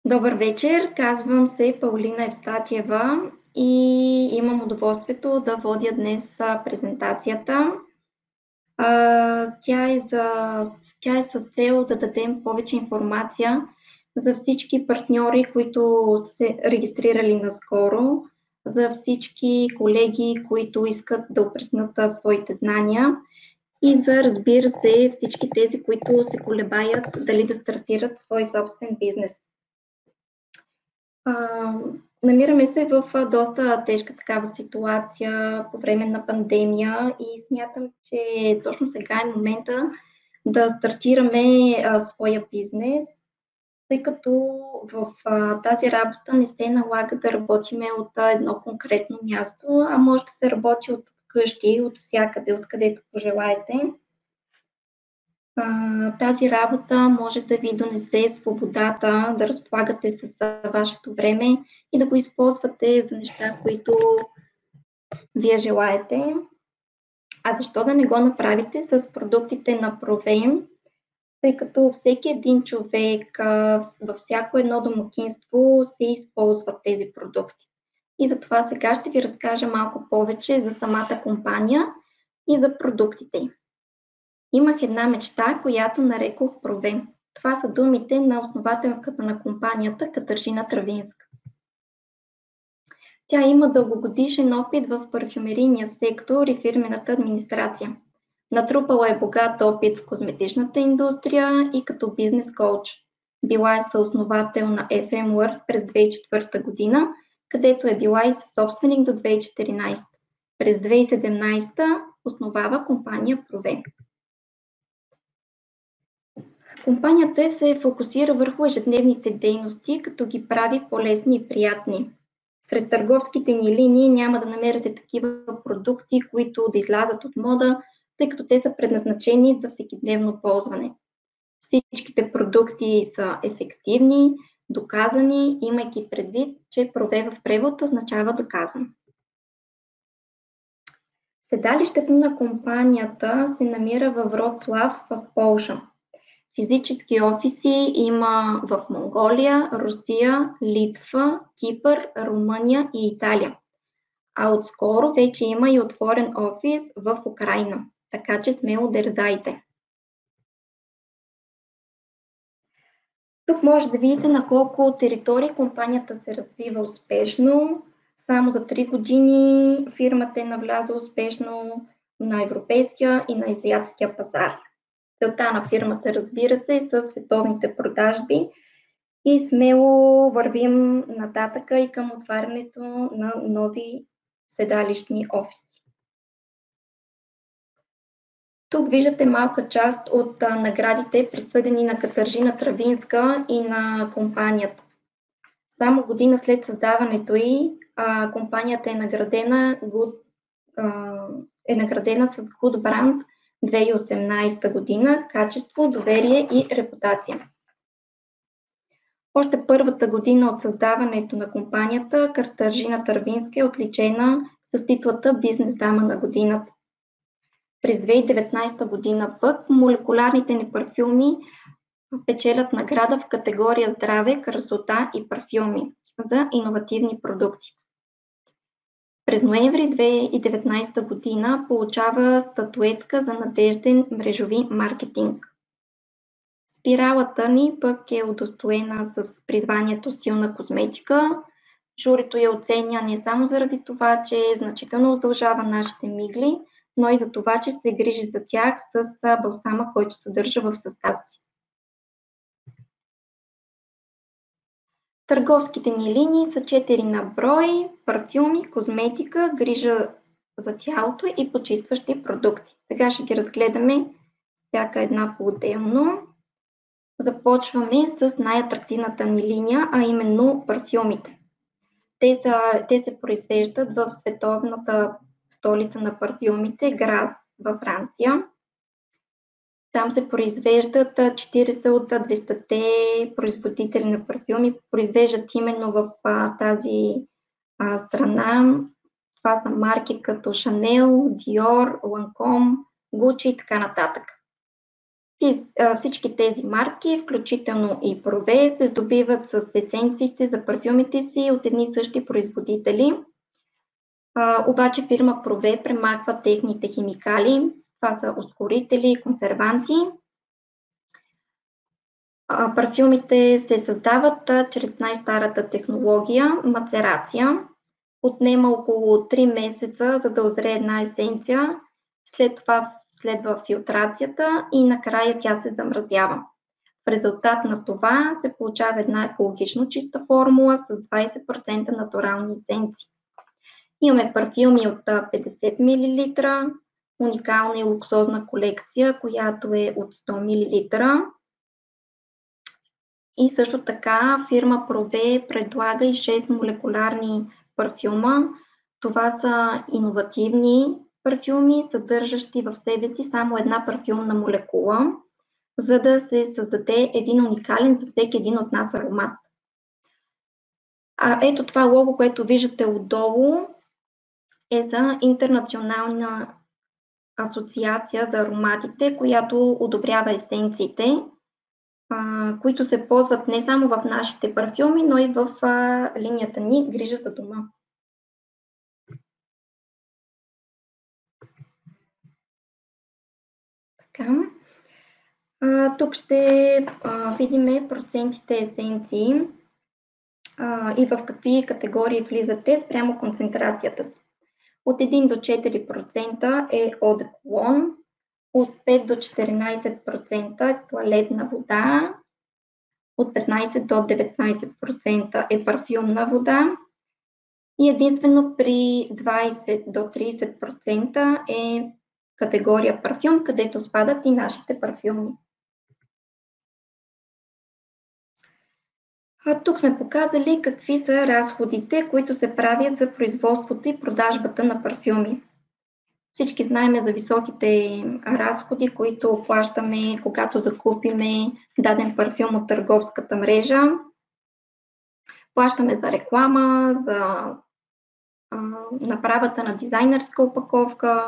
Добър вечер, казвам се Паулина Евстатиева и имам удоволствието да водя днес презентацията. Тя е с цел да дадем повече информация за всички партньори, които са се регистрирали наскоро, за всички колеги, които искат да опреснат своите знания и за, разбира се, всички тези, които се колебаят дали да стартират свой собствен бизнес. А, Намираме се в доста тежка такава ситуация по време на пандемия и смятам, че точно сега е момента да стартираме своя бизнес, тъй като в тази работа не се налага да работиме от едно конкретно място, а може да се работи от къщи, от всякъде, откъдето пожелаете. Тази работа може да ви донесе свободата да разполагате с вашето време и да го използвате за неща, които вие желаете. А защо да не го направите с продуктите на Provem, тъй като всеки един човек във всяко едно домакинство се използват тези продукти. И затова сега ще ви разкажа малко повече за самата компания и за продуктите. Имах една мечта, която нарекох Провем. Това са думите на основателката на компанията Катържина Травинска. Тя има дългогодишен опит в парфюмерийния сектор и фирмената администрация. Натрупала е богат опит в козметичната индустрия и като бизнес коуч. Била е съосновател на FM World през 2004 година, където е била и съсобственик до 2014. През 2017 основава компания Провем. Компанията се фокусира върху ежедневните дейности, като ги прави по-лесни и приятни. Сред търговските ни линии няма да намерите такива продукти, които да излязат от мода, тъй като те са предназначени за всекидневно ползване. Всичките продукти са ефективни, доказани, имайки предвид, че Прове в превод означава доказан. Седалището на компанията се намира във Вроцлав в Полша. Физически офиси има в Монголия, Русия, Литва, Кипър, Румъния и Италия. А отскоро вече има и отворен офис в Украйна, така че смело дерзайте. Тук може да видите на колко територии компанията се развива успешно. Само за 3 години фирмата е навлязла успешно на европейския и на азиатския пазар. Целта на фирмата, разбира се, са световните продажби и смело вървим нататъка и към отварянето на нови седалищни офиси. Тук виждате малка част от наградите, присъдени на Катържина Травинска и на компанията. Само година след създаването ѝ, компанията е наградена с Good Brand 2018 година, качество, доверие и репутация. Още първата година от създаването на компанията, Катържина Травинска е отличена с титлата Бизнес дама на годината. През 2019 година пък молекулярните ни парфюми печелят награда в категория здраве, красота и парфюми за иновативни продукти. През ноември 2019 година получава статуетка за надежден мрежови маркетинг. Спиралата ни пък е удостоена с призванието стилна козметика. Журито я оценя не само заради това, че значително удължава нашите мигли, но и за това, че се грижи за тях с балсама, който съдържа в състава си. Търговските ни линии са 4 на брой: парфюми, козметика, грижа за тялото и почистващи продукти. Сега ще ги разгледаме всяка една по-отделно. Започваме с най-атрактивната ни линия, а именно парфюмите. Те се произвеждат в световната столица на парфюмите Грас във Франция. Там се произвеждат 40 от 200-те производители на парфюми, произвеждат именно в тази страна. Това са марки като Chanel, Dior, Lancome, Gucci и така нататък. Всички тези марки, включително и Прове, се здобиват с есенциите за парфюмите си от едни и същи производители. Обаче фирма Прове премахва техните химикали. Това са ускорители и консерванти. Парфюмите се създават чрез най-старата технология – мацерация. Отнема около 3 месеца, за да озрее една есенция. След това следва филтрацията и накрая тя се замразява. В резултат на това се получава една екологично чиста формула с 20% натурални есенции. Имаме парфюми от 50 мл, уникална и луксозна колекция, която е от 100 мл. И също така фирма Прове предлага и 6 молекулярни парфюма. Това са иновативни парфюми, съдържащи в себе си само една парфюмна молекула, за да се създаде един уникален за всеки един от нас аромат. Ето това лого, което виждате отдолу, е за Интернационална асоциация за ароматите, която одобрява есенциите, които се ползват не само в нашите парфюми, но и в линията ни Грижа за дома. Така. Тук ще видим процентите есенции и в какви категории влизат те спрямо концентрацията си. От 1 до 4% е одеколон, от 5 до 14% е тоалетна вода, от 15 до 19% е парфюмна вода и единствено при 20 до 30% е категория парфюм, където спадат и нашите парфюми. Тук сме показали какви са разходите, които се правят за производството и продажбата на парфюми. Всички знаем за високите разходи, които плащаме, когато закупиме даден парфюм от търговската мрежа. Плащаме за реклама, за направата на дизайнерска опаковка.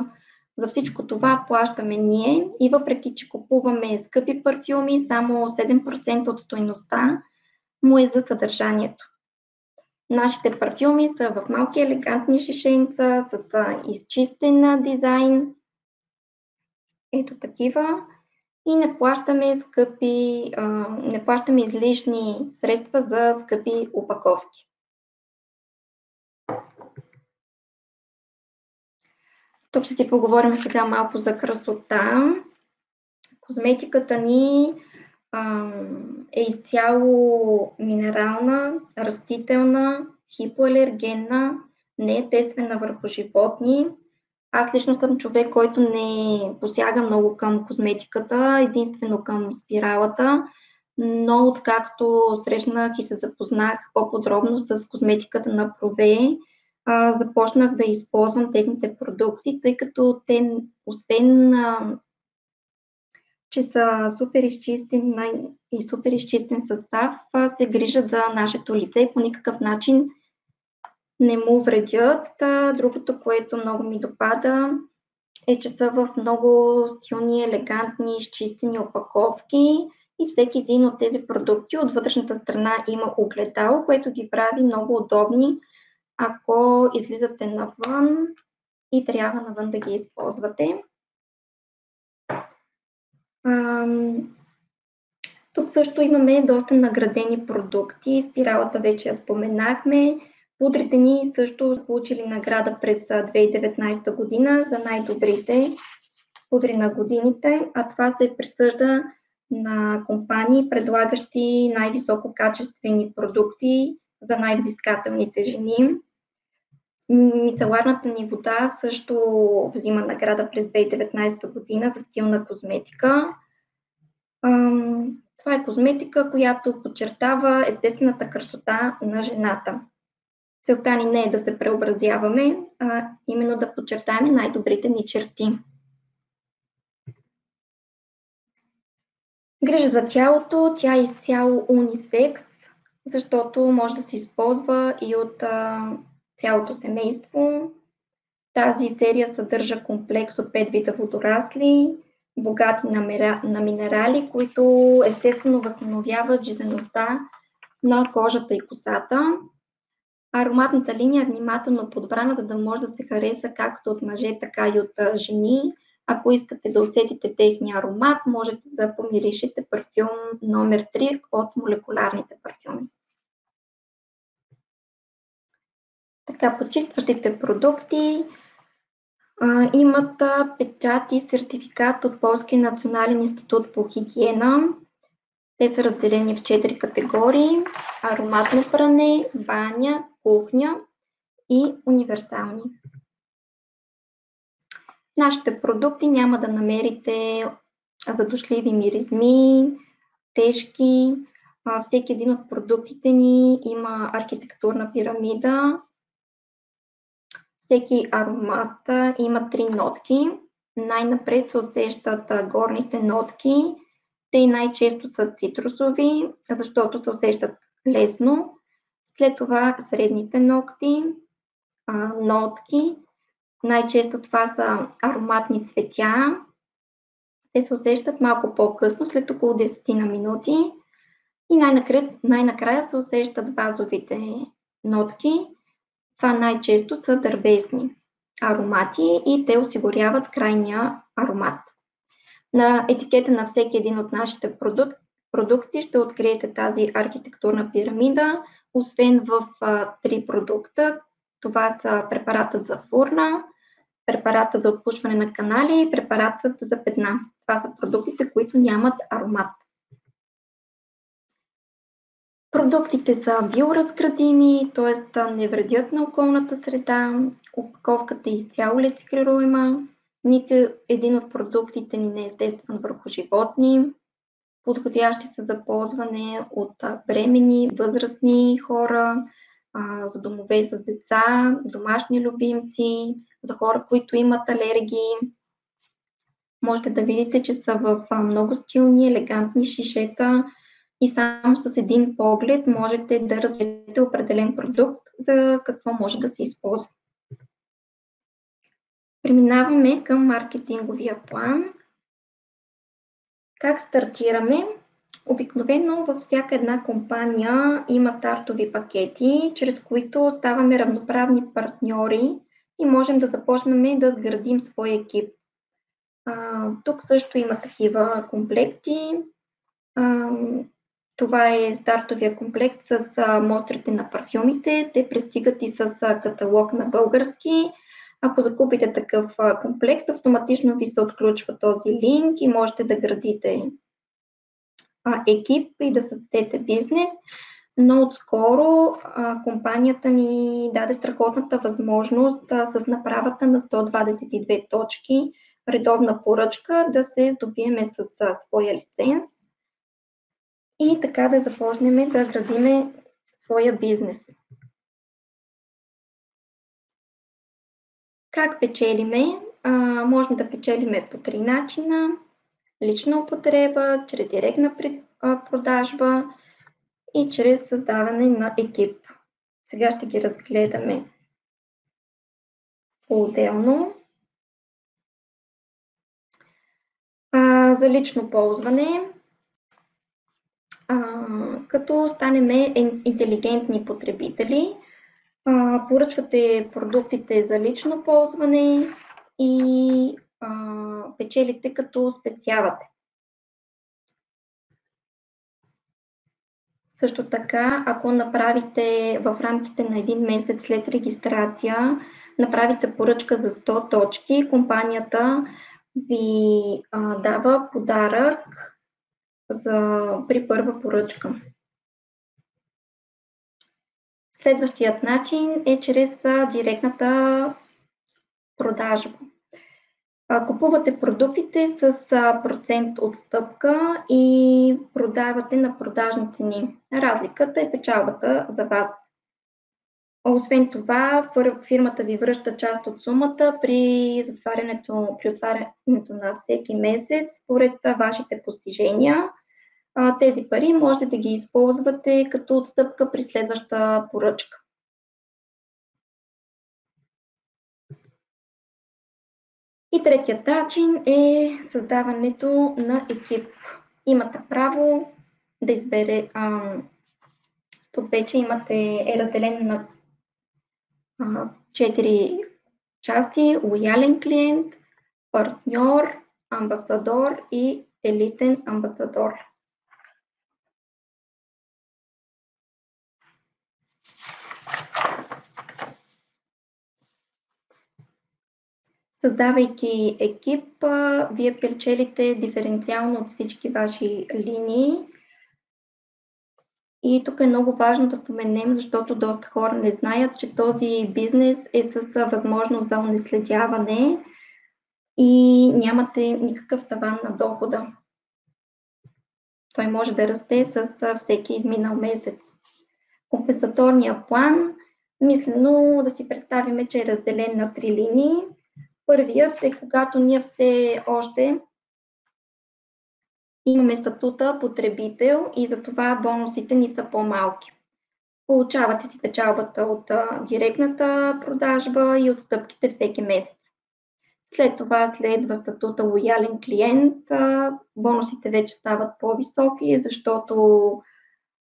За всичко това плащаме ние и въпреки, че купуваме скъпи парфюми, само 7% от стойността му е за съдържанието. Нашите парфюми са в малки елегантни шишенца с изчистен дизайн. Ето такива. И не плащаме излишни средства за скъпи опаковки. Тук ще си поговорим сега малко за красота. Козметиката ни е изцяло минерална, растителна, хипоалергенна, не е тествана върху животни. Аз лично съм човек, който не посяга много към козметиката, единствено към спиралата, но откакто срещнах и се запознах по-подробно с козметиката на Прове, започнах да използвам техните продукти, тъй като те, освен че са супер изчистен състав, се грижат за нашето лице и по никакъв начин не му вредят. Другото, което много ми допада, е, че са в много стилни, елегантни, изчистени опаковки и всеки един от тези продукти от вътрешната страна има огледало, което ги прави много удобни, ако излизате навън и трябва навън да ги използвате. Тук също имаме доста наградени продукти. Спиралата вече я споменахме. Пудрите ни също получили награда през 2019 година за най-добрите пудри на годините, а това се присъжда на компании, предлагащи най-висококачествени продукти за най-взискателните жени. Мицеларната ни вода също взима награда през 2019 година за стилна козметика. Това е козметика, която подчертава естествената красота на жената. Целта ни не е да се преобразяваме, а именно да подчертаем най-добрите ни черти. Грижа за тялото, тя е изцяло унисекс, защото може да се използва и от цялото семейство. Тази серия съдържа комплекс от 5 вида водорасли, богати на минерали, които естествено възстановяват жизнеността на кожата и косата. Ароматната линия е внимателно подбрана, за да може да се хареса както от мъже, така и от жени. Ако искате да усетите техния аромат, можете да помиришете парфюм номер 3 от молекулярните парфюми. Така, почистващите продукти имат печат и сертификат от Полския национален институт по хигиена. Те са разделени в 4 категории: ароматно пране, баня, кухня и универсални. Нашите продукти няма да намерите задушливи миризми, тежки. Всеки един от продуктите ни има архитектурна пирамида. Всеки аромат има 3 нотки. Най-напред се усещат горните нотки. Те най-често са цитрусови, защото се усещат лесно. След това средните нотки. Най-често това са ароматни цветя. Те се усещат малко по-късно, след около 10 на минути. И най-накрая се усещат базовите нотки. Това най-често са дървесни аромати и те осигуряват крайния аромат. На етикета на всеки един от нашите продукти ще откриете тази архитектурна пирамида, освен в 3 продукта. Това са препаратът за фурна, препаратът за отпушване на канали и препаратът за петна. Това са продуктите, които нямат аромат. Продуктите са биоразградими, т.е. не вредят на околната среда, опаковката е изцяло рециклируема, нито един от продуктите ни не е тестван върху животни, подходящи са за ползване от бременни, възрастни хора, за домове с деца, домашни любимци, за хора, които имат алергии. Можете да видите, че са в много стилни, елегантни шишета и само с един поглед можете да разберете определен продукт, за какво може да се използва. Преминаваме към маркетинговия план. Как стартираме? Обикновено във всяка една компания има стартови пакети, чрез които ставаме равноправни партньори и можем да започнем да сградим свой екип. Тук също има такива комплекти. Това е стартовия комплект с мострите на парфюмите. Те пристигат и с каталог на български. Ако закупите такъв комплект, автоматично ви се отключва този линк и можете да градите екип и да създадете бизнес. Но отскоро компанията ни даде страхотната възможност с направата на 122 точки редовна поръчка да се здобиеме с своя лиценз и така да започнем да градиме своя бизнес. Как печелиме? Можем да печелиме по 3 начина. Лична употреба, чрез директна продажба и чрез създаване на екип. Сега ще ги разгледаме по-отделно. За лично ползване, като станем интелигентни потребители, поръчвате продуктите за лично ползване и печелите като спестявате. Също така, ако направите в рамките на 1 месец след регистрация, направите поръчка за 100 точки, компанията ви дава подарък при първа поръчка. Следващият начин е чрез директната продажба. Купувате продуктите с процент отстъпка и продавате на продажни цени. Разликата е печалбата за вас. Освен това, фирмата ви връща част от сумата при отварянето на всеки месец, според вашите постижения. Тези пари можете да ги използвате като отстъпка при следваща поръчка. И третият начин е създаването на екип. Имате право да избере. Тук вече е разделен на 4 части: лоялен клиент, партньор, амбасадор и елитен амбасадор. Създавайки екип, вие печелите диференциално от всички ваши линии. И тук е много важно да споменем, защото доста хора не знаят, че този бизнес е с възможност за унаследяване и нямате никакъв таван на дохода. Той може да расте с всеки изминал месец. Компенсаторния план, мислено да си представим, че е разделен на 3 линии. Първият е когато ние все още имаме статута потребител и затова бонусите ни са по-малки. Получавате си печалбата от директната продажба и отстъпките всеки месец. След това следва статута лоялен клиент. Бонусите вече стават по-високи, защото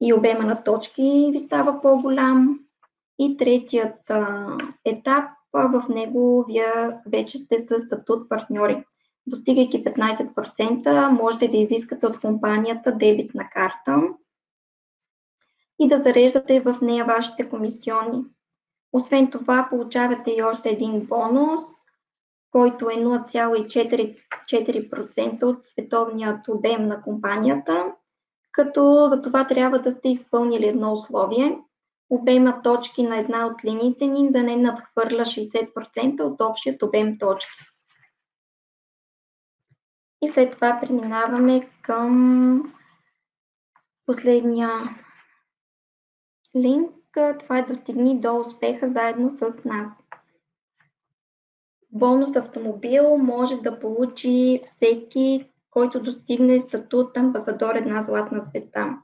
и обема на точки ви става по-голям. И третият етап, в него вие вече сте с статут партньори. Достигайки 15%, можете да изискате от компанията дебитна карта и да зареждате в нея вашите комисионни. Освен това, получавате и още един бонус, който е 0,4% от световният обем на компанията, като за това трябва да сте изпълнили едно условие: обема точки на една от линиите ни да не надхвърля 60% от общият обем точки. И след това преминаваме към последния линк. Това е достигни до успеха заедно с нас. Бонус автомобил може да получи всеки, който достигне статут амбасадор една златна звезда.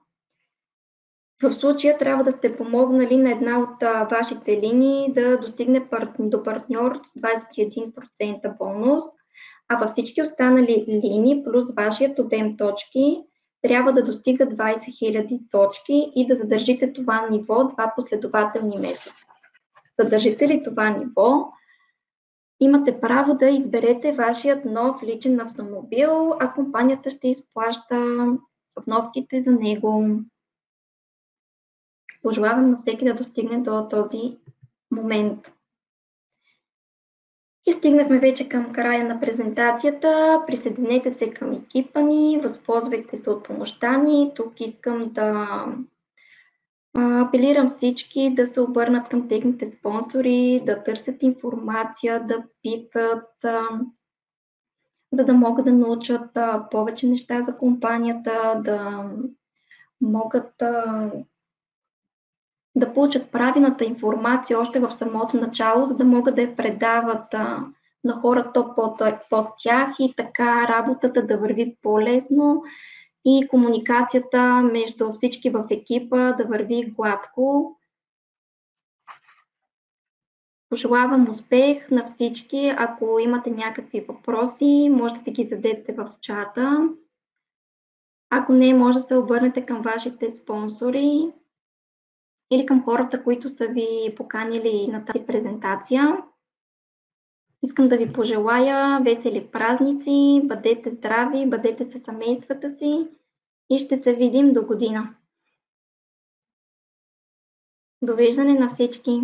В случая трябва да сте помогнали на една от вашите линии да достигне до партньор с 21% бонус, а във всички останали линии плюс вашият обем точки трябва да достига 20 000 точки и да задържите това ниво 2 последователни месеца. Задържите ли това ниво, имате право да изберете вашият нов личен автомобил, а компанията ще изплаща вноските за него. Пожелавам на всеки да достигне до този момент. И стигнахме вече към края на презентацията. Присъединете се към екипа ни, възползвайте се от помощта ни. Тук искам да апелирам всички да се обърнат към техните спонсори, да търсят информация, да питат, за да могат да научат повече неща за компанията, да могат да получат правилната информация още в самото начало, за да могат да я предават на хората под тях и така работата да върви по-лесно и комуникацията между всички в екипа да върви гладко. Пожелавам успех на всички. Ако имате някакви въпроси, можете да ги зададете в чата. Ако не, може да се обърнете към вашите спонсори или към хората, които са ви поканили на тази презентация. Искам да ви пожелая весели празници, бъдете здрави, бъдете със семействата си и ще се видим до година. Довиждане на всички!